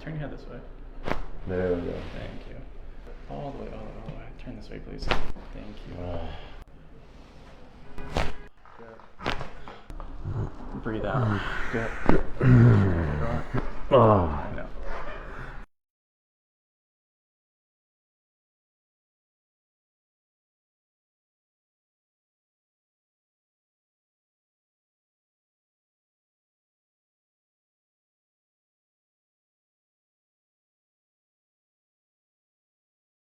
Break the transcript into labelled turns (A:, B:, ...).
A: turn your head this way.
B: There we go.
A: Thank you. All the way, all the way. Turn this way, please. Thank you. Breathe out. Good.
B: Oh.